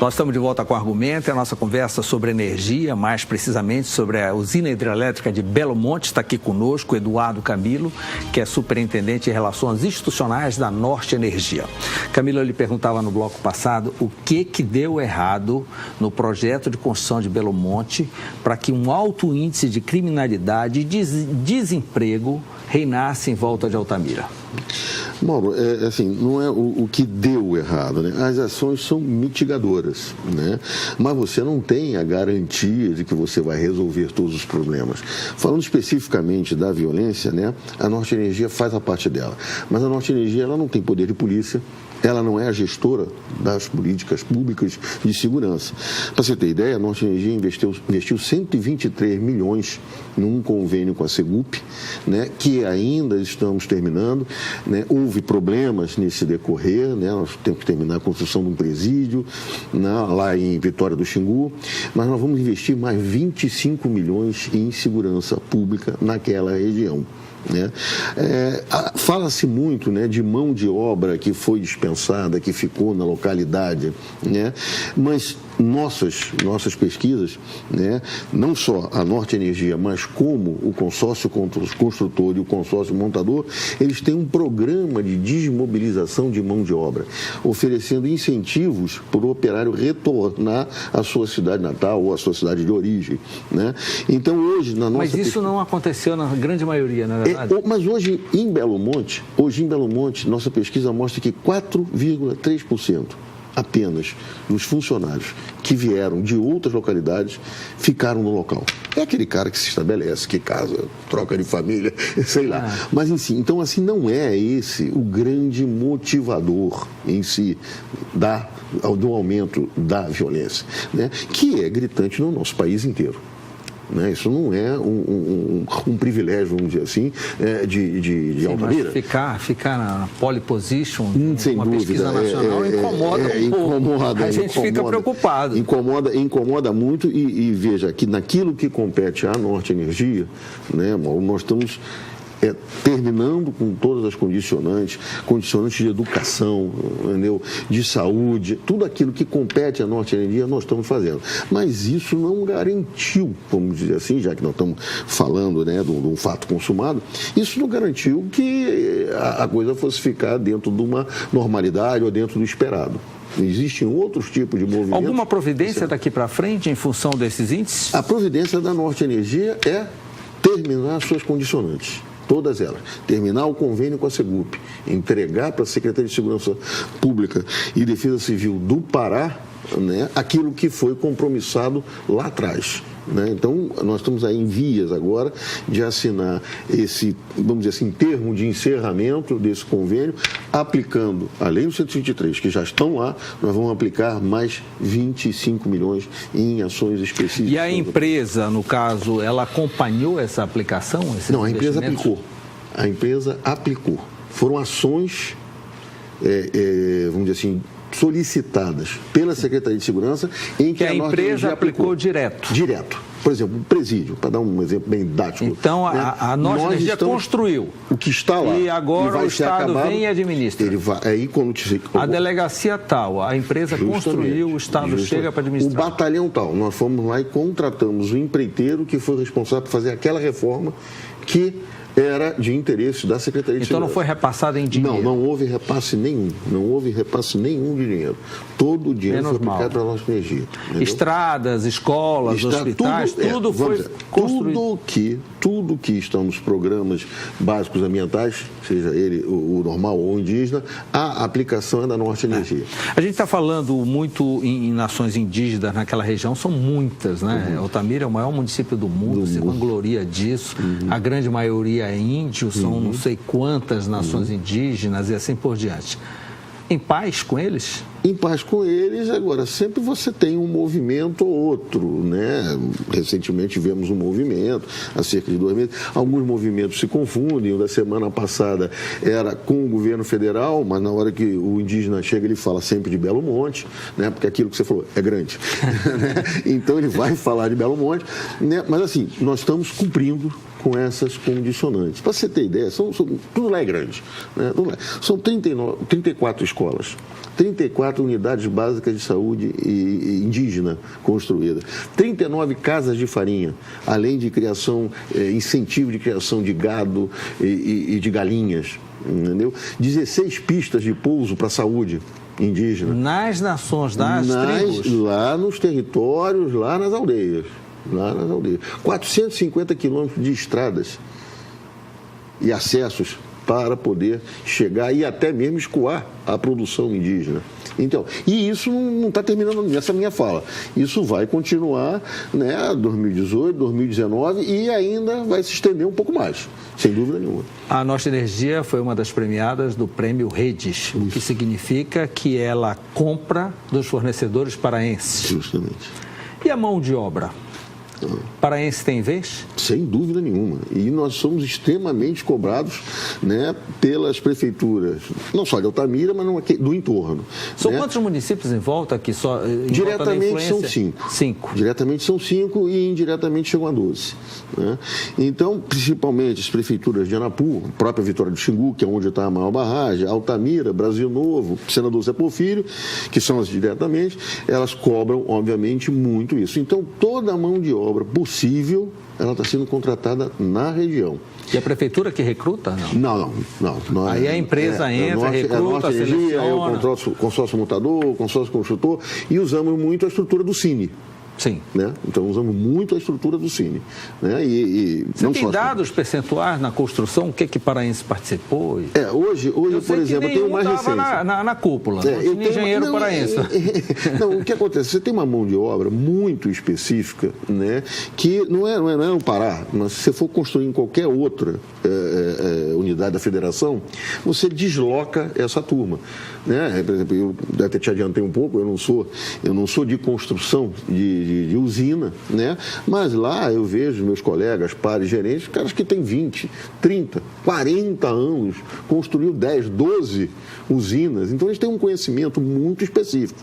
Nós estamos de volta com o Argumento, é a nossa conversa sobre energia, mais precisamente sobre a usina hidrelétrica de Belo Monte. Está aqui conosco Eduardo Camilo, que é superintendente de Relações Institucionais da Norte Energia. Camilo, eu lhe perguntava no bloco passado o que deu errado no projeto de construção de Belo Monte para que um alto índice de criminalidade e desemprego reinasse em volta de Altamira. Mauro, assim, não é o que deu errado, né? As ações são mitigadoras, né? Mas você não tem a garantia de que você vai resolver todos os problemas. Falando especificamente da violência, né? A Norte Energia faz a parte dela. Mas a Norte Energia, ela não tem poder de polícia. Ela não é a gestora das políticas públicas de segurança. Para você ter ideia, a Norte Energia investiu 123 milhões num convênio com a Segup, né, que ainda estamos terminando, né. Houve problemas nesse decorrer, né, nós temos que terminar a construção de um presídio, né, lá em Vitória do Xingu, mas nós vamos investir mais 25 milhões em segurança pública naquela região. Né? Fala-se muito, né, de mão de obra que foi dispensada, que ficou na localidade, né? Mas nossas pesquisas, né, não só a Norte Energia, mas como o consórcio construtor e o consórcio montador, eles têm um programa de desmobilização de mão de obra, oferecendo incentivos para o operário retornar à sua cidade natal ou à sua cidade de origem. Né? Então, hoje, na nossa... Mas isso não aconteceu na grande maioria, na verdade? Mas hoje em Belo Monte, nossa pesquisa mostra que 4,3% apenas dos funcionários que vieram de outras localidades ficaram no local. É aquele cara que se estabelece, que casa, troca de família, sei lá. Mas, enfim, então, assim, não é esse o grande motivador em si do aumento da violência, né? Que é gritante no nosso país inteiro. Né? Isso não é um privilégio, vamos dizer assim, de Altamira. Ficar na pole position, sem uma dúvida, pesquisa nacional, incomoda um pouco. A gente fica preocupado. Incomoda muito e veja que naquilo que compete à Norte Energia, né, nós estamos terminando com todas as condicionantes de educação, entendeu? De saúde, tudo aquilo que compete à Norte Energia nós estamos fazendo. Mas isso não garantiu, vamos dizer assim, já que nós estamos falando, né, de um fato consumado, isso não garantiu que a coisa fosse ficar dentro de uma normalidade ou dentro do esperado. Existem outros tipos de movimentos. Alguma providência daqui para frente em função desses índices? A providência da Norte Energia é terminar suas condicionantes. Todas elas. Terminar o convênio com a Segup, entregar para a Secretaria de Segurança Pública e Defesa Civil do Pará, né, aquilo que foi compromissado lá atrás. Né? Então, nós estamos aí em vias agora de assinar esse, vamos dizer assim, termo de encerramento desse convênio, aplicando a Lei 123, que já estão lá, nós vamos aplicar mais 25 milhões em ações específicas. E a empresa, no caso, ela acompanhou essa aplicação? Não, a empresa aplicou. A empresa aplicou. Foram ações, vamos dizer assim, solicitadas pela Secretaria de Segurança em que a empresa aplicou direto. Por exemplo, um presídio, para dar um exemplo bem didático. Então, né? a Norte Energia construiu. O que está lá. E agora o Estado vem e administra. A delegacia tal, a empresa construiu, o Estado chega para administrar. O batalhão tal, nós fomos lá e contratamos o empreiteiro que foi responsável por fazer aquela reforma que era de interesse da Secretaria de Segurança. Então não foi repassado em dinheiro? Não houve repasse nenhum. Não houve repasse nenhum de dinheiro. Todo o dinheiro foi aplicado para a Norte Energia. Entendeu? Estradas, escolas, hospitais, tudo foi construído. Tudo que estão nos programas básicos ambientais, seja ele o normal ou o indígena, a aplicação é da Norte Energia. A gente está falando muito em nações indígenas naquela região, são muitas, né? Altamira é o maior município do mundo, se vangloria disso. A grande maioria é índio, são não sei quantas nações indígenas e assim por diante. Em paz com eles? Em paz com eles, agora, sempre você tem um movimento ou outro, né? Recentemente tivemos um movimento, há cerca de 2 meses. Alguns movimentos se confundem. O da semana passada era com o governo federal, mas na hora que o indígena chega, ele fala sempre de Belo Monte, né? Porque aquilo que você falou é grande. Então, ele vai falar de Belo Monte, né? Mas, assim, nós estamos cumprindo com essas condicionantes. Para você ter ideia, tudo lá é grande. Né? São 34 escolas. 34 34 unidades básicas de saúde indígena construídas, 39 casas de farinha, além de criação, incentivo de criação de gado e de galinhas, entendeu? 16 pistas de pouso para a saúde indígena. Nas nações, nas tribos? Lá nos territórios, lá nas aldeias. 450 quilômetros de estradas e acessos para poder chegar e até mesmo escoar a produção indígena. Então, e isso não está terminando nessa minha fala. Isso vai continuar, né, 2018, 2019 e ainda vai se estender um pouco mais, sem dúvida nenhuma. A Norte Energia foi uma das premiadas do Prêmio Redes, o que significa que ela compra dos fornecedores paraenses. Justamente. E a mão de obra? Paraense tem vez? Sem dúvida nenhuma. E nós somos extremamente cobrados, né, pelas prefeituras, não só de Altamira, mas do entorno. São, né? Quantos municípios em volta que só... Diretamente são 5. 5. Diretamente são 5 e indiretamente chegam a 12. Né? Então, principalmente as prefeituras de Anapu, a própria Vitória do Xingu, que é onde está a maior barragem, Altamira, Brasil Novo, Senador Zé Porfírio, que são as diretamente, elas cobram, obviamente, muito isso. Então, toda a mão de obra possível, ela está sendo contratada na região. E a prefeitura que recruta? Não. Aí a empresa entra, recruta, seleciona. Aí o consórcio montador, o consórcio construtor, e usamos muito a estrutura do Cine. Sim. Né? Então, usamos muito a estrutura do Cine. Né? Você tem dados percentuais na construção? O que Paraense participou? Hoje por exemplo, eu tenho mais recente. Na cúpula, eu tenho engenheiro paraense. Não, o que acontece? Você tem uma mão de obra muito específica, né? Que não é no Pará, mas se você for construir em qualquer outra unidade da federação, você desloca essa turma. Né? Por exemplo, eu até te adiantei um pouco, eu não sou de construção de usina, né? Mas lá eu vejo meus colegas, pares, gerentes, caras que têm 20, 30, 40 anos, construiu 10, 12 usinas, então eles têm um conhecimento muito específico.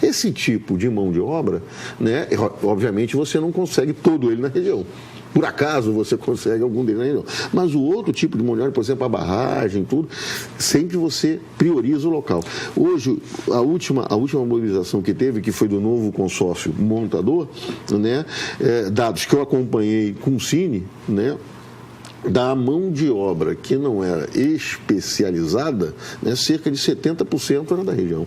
Esse tipo de mão de obra, né? Obviamente você não consegue todo ele na região. Por acaso você consegue algum deles na região. Mas o outro tipo de mão de obra, por exemplo, a barragem, tudo, sempre você prioriza o local. Hoje, a última mobilização que teve, que foi do novo consórcio montador, né, dados que eu acompanhei com o Cine, né, da mão de obra que não era especializada, né, cerca de 70% era da região.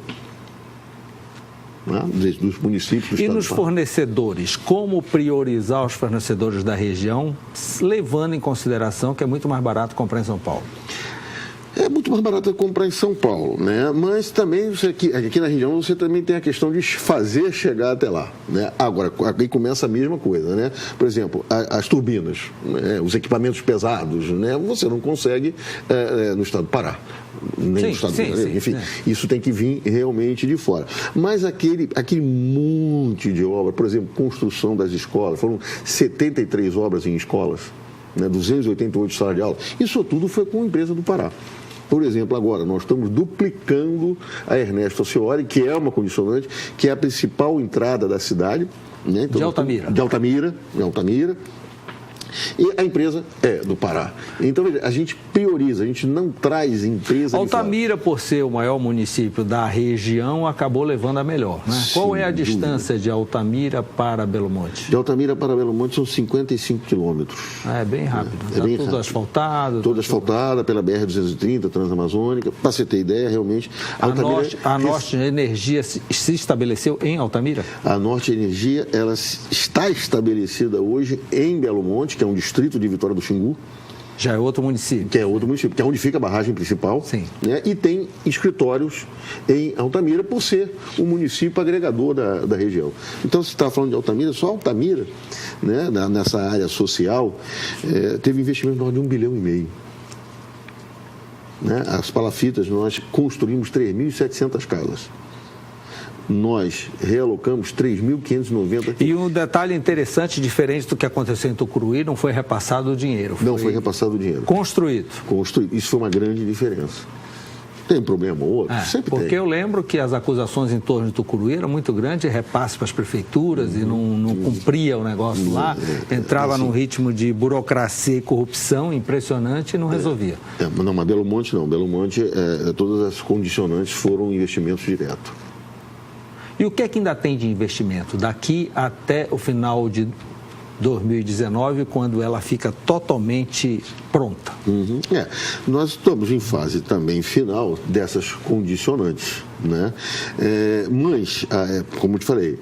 Dos municípios do e nos fornecedores, como priorizar os fornecedores da região, levando em consideração que é muito mais barato comprar em São Paulo? É muito mais barato comprar em São Paulo, né? Mas também aqui na região você também tem a questão de fazer chegar até lá, né? Agora, aqui começa a mesma coisa, né? Por exemplo, as turbinas, né? Os equipamentos pesados, né? Você não consegue no estado do Pará. Nem no estado do Rio, enfim, isso tem que vir realmente de fora. Mas aquele monte de obra, por exemplo, construção das escolas, foram 73 obras em escolas, né, 288 salas de aula, isso tudo foi com a empresa do Pará. Por exemplo, agora nós estamos duplicando a Ernesto Alcioli, que é uma condicionante, que é a principal entrada da cidade. Né? Então, de Altamira. E a empresa é do Pará. Então, a gente prioriza, a gente não traz empresa... Altamira, por ser o maior município da região, acabou levando a melhor, né? Qual é a distância de Altamira para Belo Monte? De Altamira para Belo Monte são 55 quilômetros. É bem rápido. É bem tudo rápido. Asfaltado? Tudo asfaltado pela BR-230, Transamazônica. Para você ter ideia, realmente... A Norte Energia se estabeleceu em Altamira? A Norte Energia, ela está estabelecida hoje em Belo Monte, que é um distrito de Vitória do Xingu. Já é outro município. Que é outro município, que é onde fica a barragem principal. Sim. Né? E tem escritórios em Altamira, por ser um município agregador da região. Então, se você está falando de Altamira, só Altamira, né, nessa área social, teve investimento de 1,5 bilhão. Né? As palafitas, nós construímos 3.700 casas. Nós realocamos 3.590... E um detalhe interessante, diferente do que aconteceu em Tucuruí, não foi repassado o dinheiro. Não foi repassado o dinheiro. Construído. Isso foi uma grande diferença. Tem problema ou outro? Sempre porque tem. eu lembro que as acusações em torno de Tucuruí eram muito grandes, repasse para as prefeituras e não cumpria o negócio lá, entrava num ritmo de burocracia e corrupção impressionante e não resolvia. Mas Belo Monte não. Belo Monte, todas as condicionantes foram investimentos diretos. E o que é que ainda tem de investimento daqui até o final de 2019, quando ela fica totalmente pronta? Nós estamos em fase também final dessas condicionantes, né? Mas, como eu te falei,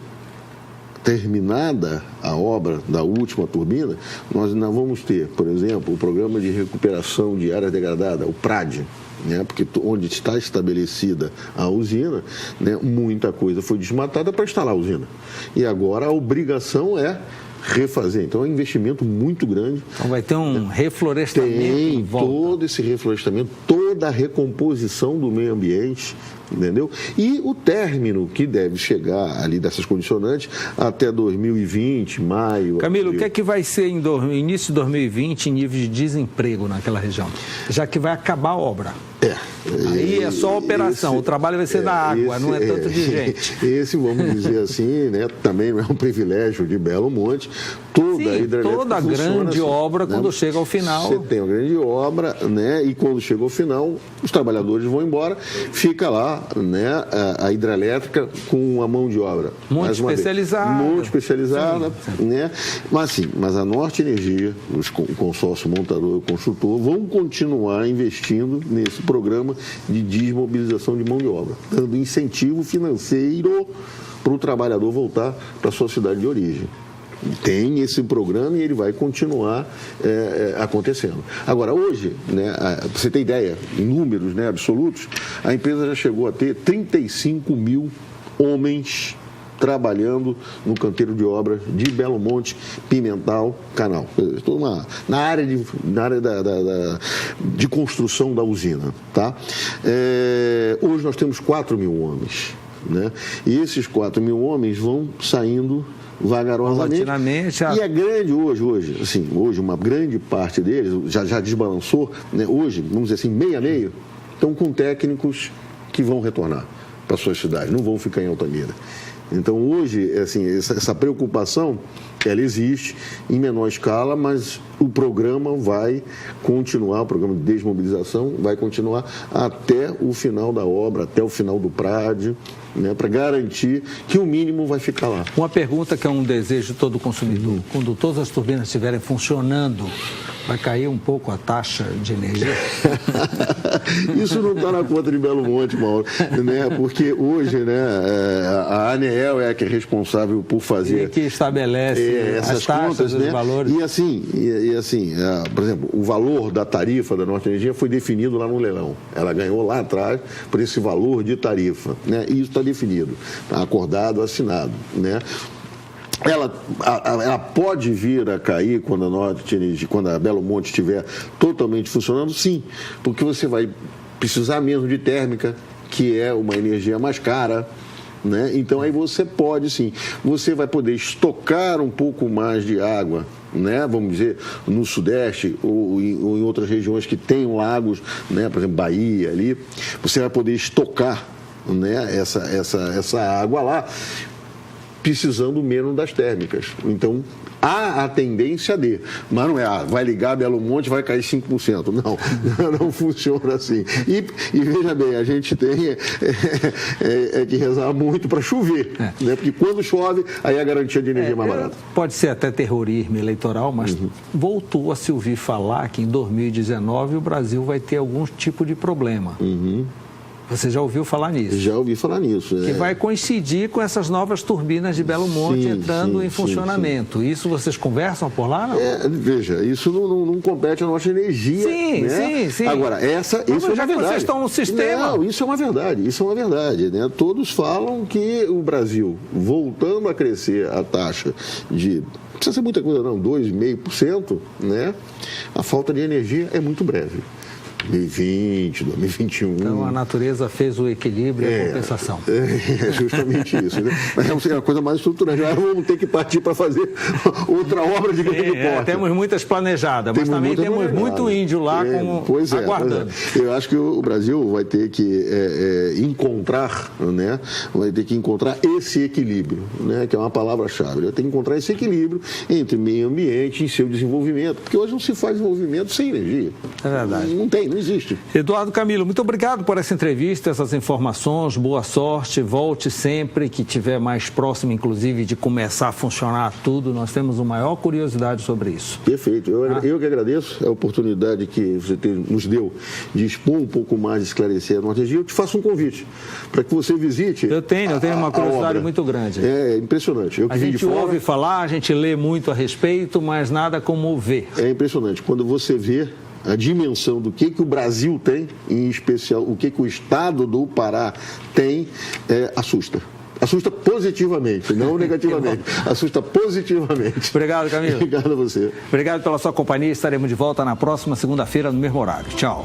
terminada a obra da última turbina, nós ainda vamos ter, por exemplo, o Programa de Recuperação de Área Degradada, o PRAD, né? Porque onde está estabelecida a usina, né, muita coisa foi desmatada para instalar a usina. E agora a obrigação é refazer. Então é um investimento muito grande. Então vai ter um reflorestamento. Tem todo esse reflorestamento, toda a recomposição do meio ambiente, entendeu? E o término que deve chegar ali dessas condicionantes até 2020, maio. Camilo, o que é que vai ser em início de 2020 em nível de desemprego naquela região? Já que vai acabar a obra. Aí é só operação, o trabalho vai ser da água, não é tanto de gente. Esse, vamos dizer assim, né, também não é um privilégio de Belo Monte. Toda grande obra, quando chega ao final. Você tem uma grande obra, né, e quando chega ao final, os trabalhadores vão embora, fica lá, né, a hidrelétrica com a mão de obra. Muito especializada. Né? Mas a Norte Energia, o consórcio montador e o construtor, vão continuar investindo nesse programa de desmobilização de mão de obra, dando incentivo financeiro para o trabalhador voltar para a sua cidade de origem. Tem esse programa e ele vai continuar acontecendo. Agora, hoje, né, para você ter ideia, em números, né, absolutos, a empresa já chegou a ter 35 mil homens trabalhando no canteiro de obras de Belo Monte, Pimental, Canal. Estou na área de construção da usina. Tá? Hoje nós temos 4 mil homens. Né? E esses 4 mil homens vão saindo vagarosamente. E é grande hoje, assim, hoje uma grande parte deles já desbalançou, né? Hoje, vamos dizer assim, meio a meio, estão com técnicos que vão retornar para suas cidades, não vão ficar em Altamira. Então, hoje, assim, essa preocupação, ela existe em menor escala, mas o programa vai continuar, o programa de desmobilização vai continuar até o final da obra, até o final do PRAD, né, para garantir que o mínimo vai ficar lá. Uma pergunta que é um desejo de todo consumidor. Quando todas as turbinas estiverem funcionando, vai cair um pouco a taxa de energia? Isso não está na conta de Belo Monte, Mauro, né? Porque hoje, né, a ANEEL é a que é responsável por fazer... E que estabelece essas as taxas, contas, os né? valores. E assim, por exemplo, o valor da tarifa da Norte Energia foi definido lá no leilão. Ela ganhou lá atrás por esse valor de tarifa, né? E isso está definido, está acordado, assinado, né? Ela pode vir a cair quando a Norte Energia, quando a Belo Monte estiver totalmente funcionando? Sim, porque você vai precisar mesmo de térmica, que é uma energia mais cara, né? Então aí você pode sim, você vai poder estocar um pouco mais de água, né? Vamos dizer, no Sudeste ou em outras regiões que tenham lagos, né? Por exemplo, Bahia ali, você vai poder estocar, né, essa água lá, precisando menos das térmicas. Então, há a tendência de, mas não é, vai ligar Belo Monte, vai cair 5%. Não funciona assim. E veja bem, a gente tem que rezar muito para chover, né? Porque quando chove, aí a garantia de energia é mais barata. Pode ser até terrorismo eleitoral, mas voltou a se ouvir falar que em 2019 o Brasil vai ter algum tipo de problema. Você já ouviu falar nisso? Já ouvi falar nisso. Que vai coincidir com essas novas turbinas de Belo Monte entrando em funcionamento. Sim. Isso vocês conversam por lá? Não? Veja, isso não compete à nossa energia. Sim. Agora, isso é uma verdade. Vocês estão no sistema. Não, isso é uma verdade, né? Todos falam que o Brasil, voltando a crescer a taxa de... Não precisa ser muita coisa não, 2,5%, né? A falta de energia é muito breve. 2020, 2021. Então a natureza fez o equilíbrio e a compensação. É justamente isso. Né? Mas é uma coisa mais estruturante. Vamos ter que partir para fazer outra obra de grande porte. Temos muitas planejadas, mas também temos muito índio lá aguardando. Eu acho que o Brasil vai ter que encontrar, né? Vai ter que encontrar esse equilíbrio, né? Que é uma palavra-chave. Vai ter que encontrar esse equilíbrio entre meio ambiente e seu desenvolvimento, porque hoje não se faz desenvolvimento sem energia. É verdade. Não tem Não existe. Eduardo Camilo, muito obrigado por essa entrevista, essas informações, boa sorte, volte sempre que tiver mais próximo, inclusive, de começar a funcionar tudo, nós temos uma maior curiosidade sobre isso. Perfeito, eu que agradeço a oportunidade que você nos deu de expor um pouco mais, esclarecer a Nortegia. Eu te faço um convite para que você visite. Eu tenho uma curiosidade muito grande. É impressionante. A gente ouve falar, a gente lê muito a respeito, mas nada como ver. É impressionante. Quando você vê a dimensão do que o Brasil tem, em especial o que o estado do Pará tem, assusta. Assusta positivamente, não negativamente. Assusta positivamente. Obrigado, Camilo. Obrigado a você. Obrigado pela sua companhia. Estaremos de volta na próxima segunda-feira no mesmo horário. Tchau.